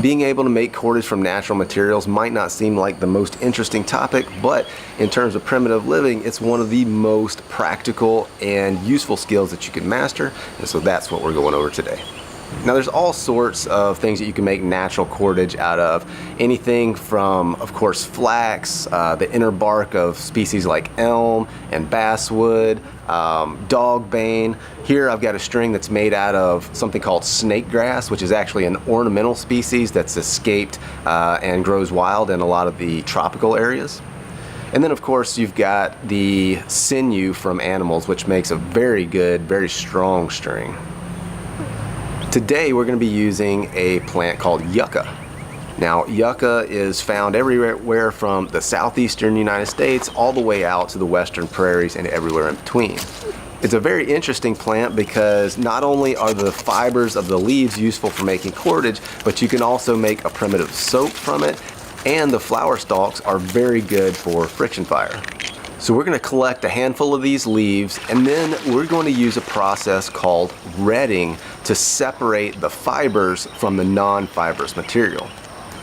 Being able to make cordage from natural materials might not seem like the most interesting topic, but in terms of primitive living, it's one of the most practical and useful skills that you can master, and so that's what we're going over today. Now there's all sorts of things that you can make natural cordage out of. Anything from, of course, flax, the inner bark of species like elm and basswood, dogbane. Here I've got a string that's made out of something called snake grass, which is actually an ornamental species that's escaped and grows wild in a lot of the tropical areas. And then of course you've got the sinew from animals, which makes a very good, very strong string. Today we're going to be using a plant called yucca. Now yucca is found everywhere from the southeastern United States all the way out to the western prairies and everywhere in between. It's a very interesting plant because not only are the fibers of the leaves useful for making cordage, but you can also make a primitive soap from it, and the flower stalks are very good for friction fire. So we're going to collect a handful of these leaves, and then we're going to use a process called retting to separate the fibers from the non-fibrous material.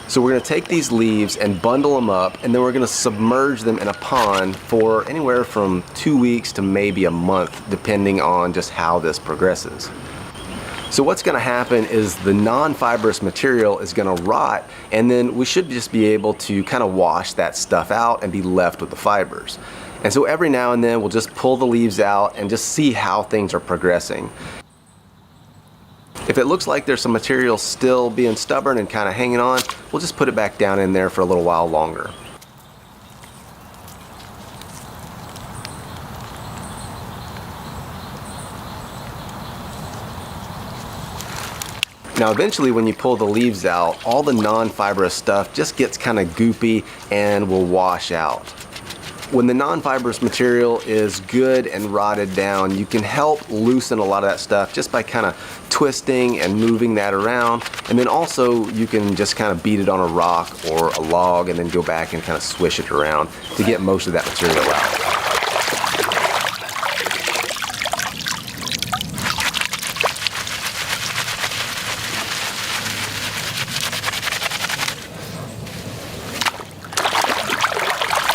So we're going to take these leaves and bundle them up, and then we're going to submerge them in a pond for anywhere from 2 weeks to maybe a month, depending on just how this progresses. So what's going to happen is the non-fibrous material is going to rot, and then we should just be able to kind of wash that stuff out and be left with the fibers. And so every now and then we'll just pull the leaves out and just see how things are progressing. If it looks like there's some material still being stubborn and kind of hanging on, we'll just put it back down in there for a little while longer. Now eventually when you pull the leaves out, all the non-fibrous stuff just gets kind of goopy and will wash out. When the non-fibrous material is good and rotted down, you can help loosen a lot of that stuff just by kind of twisting and moving that around. And then also you can just kind of beat it on a rock or a log and then go back and kind of swish it around to get most of that material out.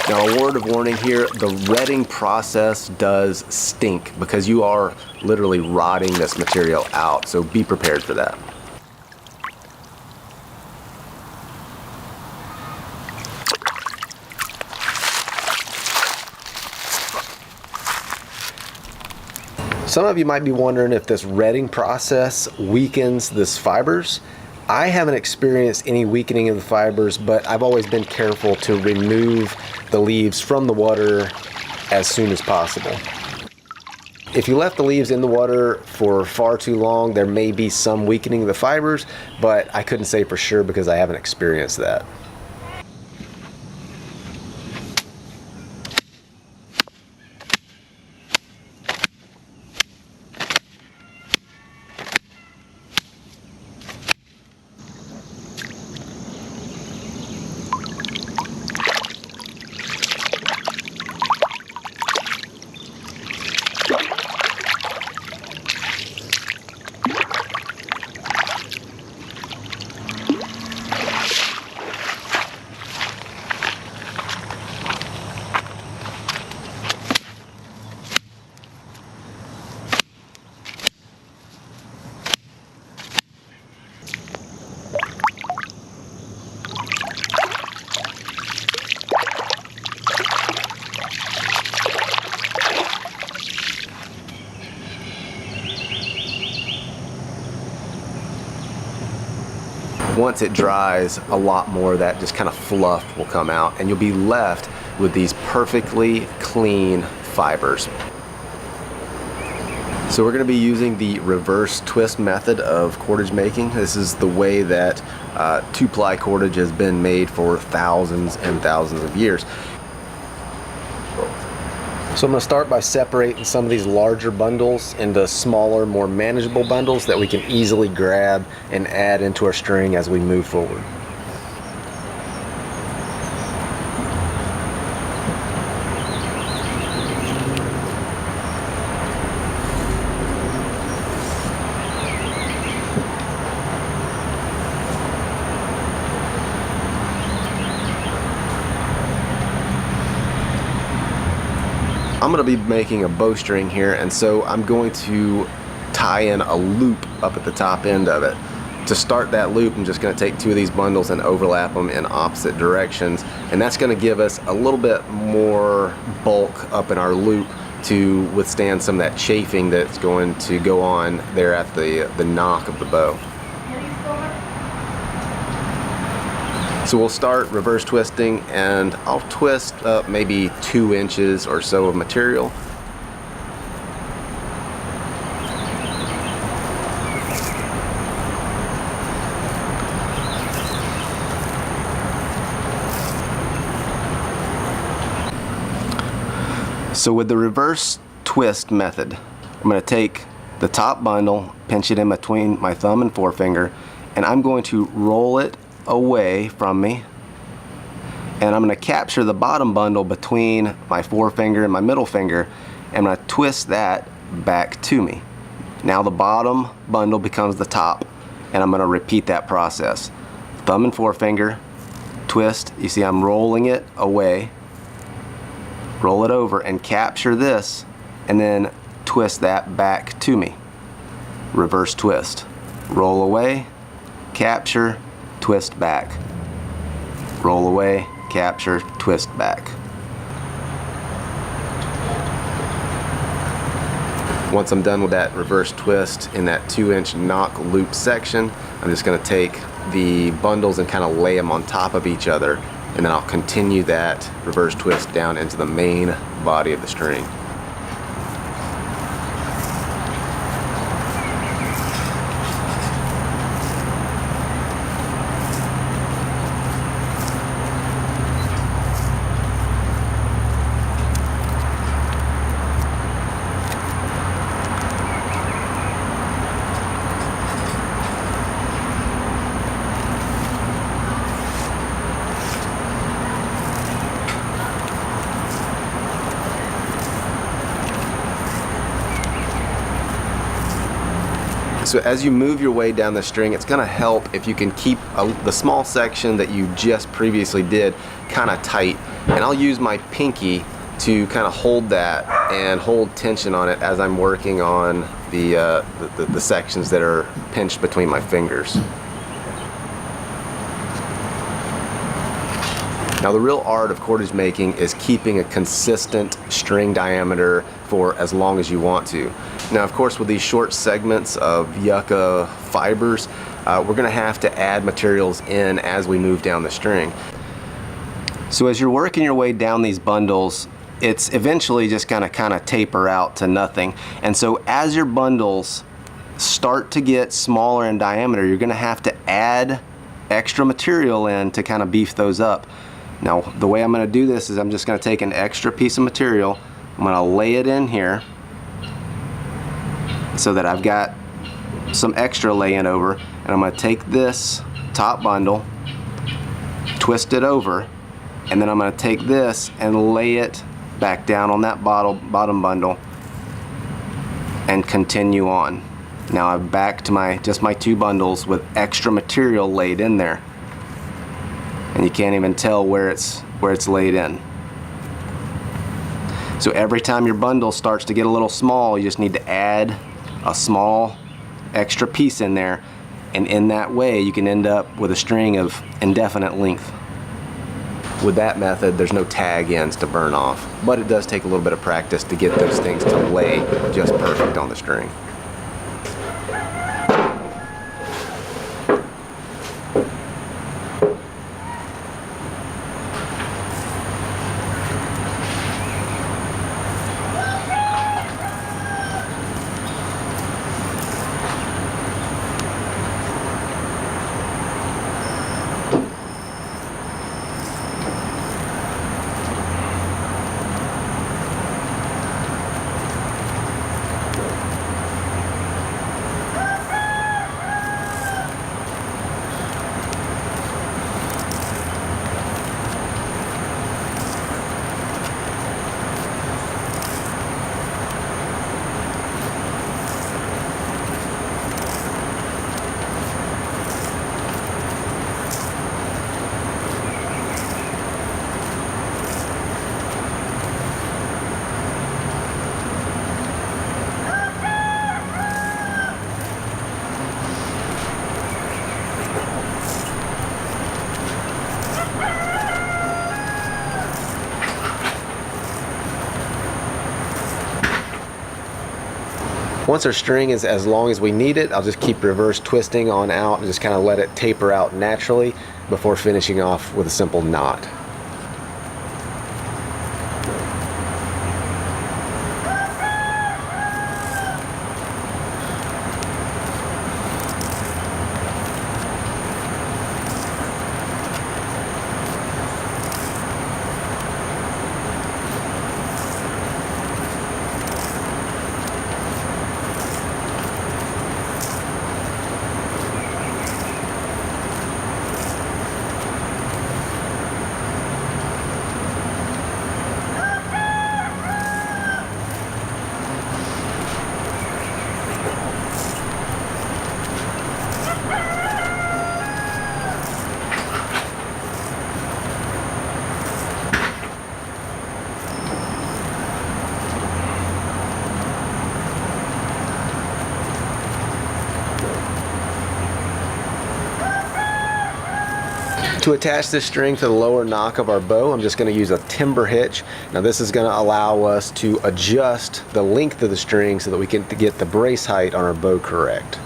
Now a word of warning here, the retting process does stink because you are literally rotting this material out, so be prepared for that. Some of you might be wondering if this retting process weakens this fibers. I haven't experienced any weakening of the fibers, but I've always been careful to remove the leaves from the water as soon as possible. If you left the leaves in the water for far too long, there may be some weakening of the fibers, but I couldn't say for sure because I haven't experienced that. Once it dries, a lot more of that just kind of fluff will come out, and you'll be left with these perfectly clean fibers. So we're going to be using the reverse twist method of cordage making. This is the way that two-ply cordage has been made for thousands and thousands of years. So I'm going to start by separating some of these larger bundles into smaller, more manageable bundles that we can easily grab and add into our string as we move forward. I'm going to be making a bowstring here, and so I'm going to tie in a loop up at the top end of it. To start that loop, I'm just going to take 2 of these bundles and overlap them in opposite directions, and that's going to give us a little bit more bulk up in our loop to withstand some of that chafing that's going to go on there at the knock of the bow. So we'll start reverse twisting, and I'll twist up maybe 2 inches or so of material. So with the reverse twist method, I'm going to take the top bundle, pinch it in between my thumb and forefinger, and I'm going to roll it away from me, and I'm going to capture the bottom bundle between my forefinger and my middle finger, and I'm going to twist that back to me. Now the bottom bundle becomes the top, and I'm going to repeat that process. Thumb and forefinger, twist, you see I'm rolling it away, roll it over and capture this, and then twist that back to me. Reverse twist. Roll away, capture, twist back. Roll away, capture, twist back. Once I'm done with that reverse twist in that 2-inch knock loop section, I'm just going to take the bundles and kind of lay them on top of each other, and then I'll continue that reverse twist down into the main body of the string. So as you move your way down the string, it's going to help if you can keep the small section that you just previously did kind of tight. And I'll use my pinky to kind of hold that and hold tension on it as I'm working on the sections that are pinched between my fingers. Now the real art of cordage making is keeping a consistent string diameter for as long as you want to. Now of course with these short segments of yucca fibers, we're going to have to add materials in as we move down the string. So as you're working your way down these bundles, it's eventually just going to kind of taper out to nothing. And so as your bundles start to get smaller in diameter, you're going to have to add extra material in to kind of beef those up. Now the way I'm going to do this is I'm just going to take an extra piece of material, I'm going to lay it in here so that I've got some extra laying over, and I'm going to take this top bundle, twist it over, and then I'm going to take this and lay it back down on that bottom bundle and continue on. Now I'm back to just my 2 bundles with extra material laid in there, and you can't even tell where it's laid in. So every time your bundle starts to get a little small, you just need to add a small extra piece in there, and in that way you can end up with a string of indefinite length. With that method, there's no tag ends to burn off, but it does take a little bit of practice to get those things to lay just perfect on the string. Once our string is as long as we need it, I'll just keep reverse twisting on out and just kind of let it taper out naturally before finishing off with a simple knot. To attach this string to the lower nock of our bow, I'm just going to use a timber hitch. Now this is going to allow us to adjust the length of the string so that we can get the brace height on our bow correct.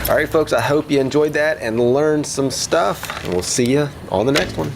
All right, folks, I hope you enjoyed that and learned some stuff, and we'll see you on the next one.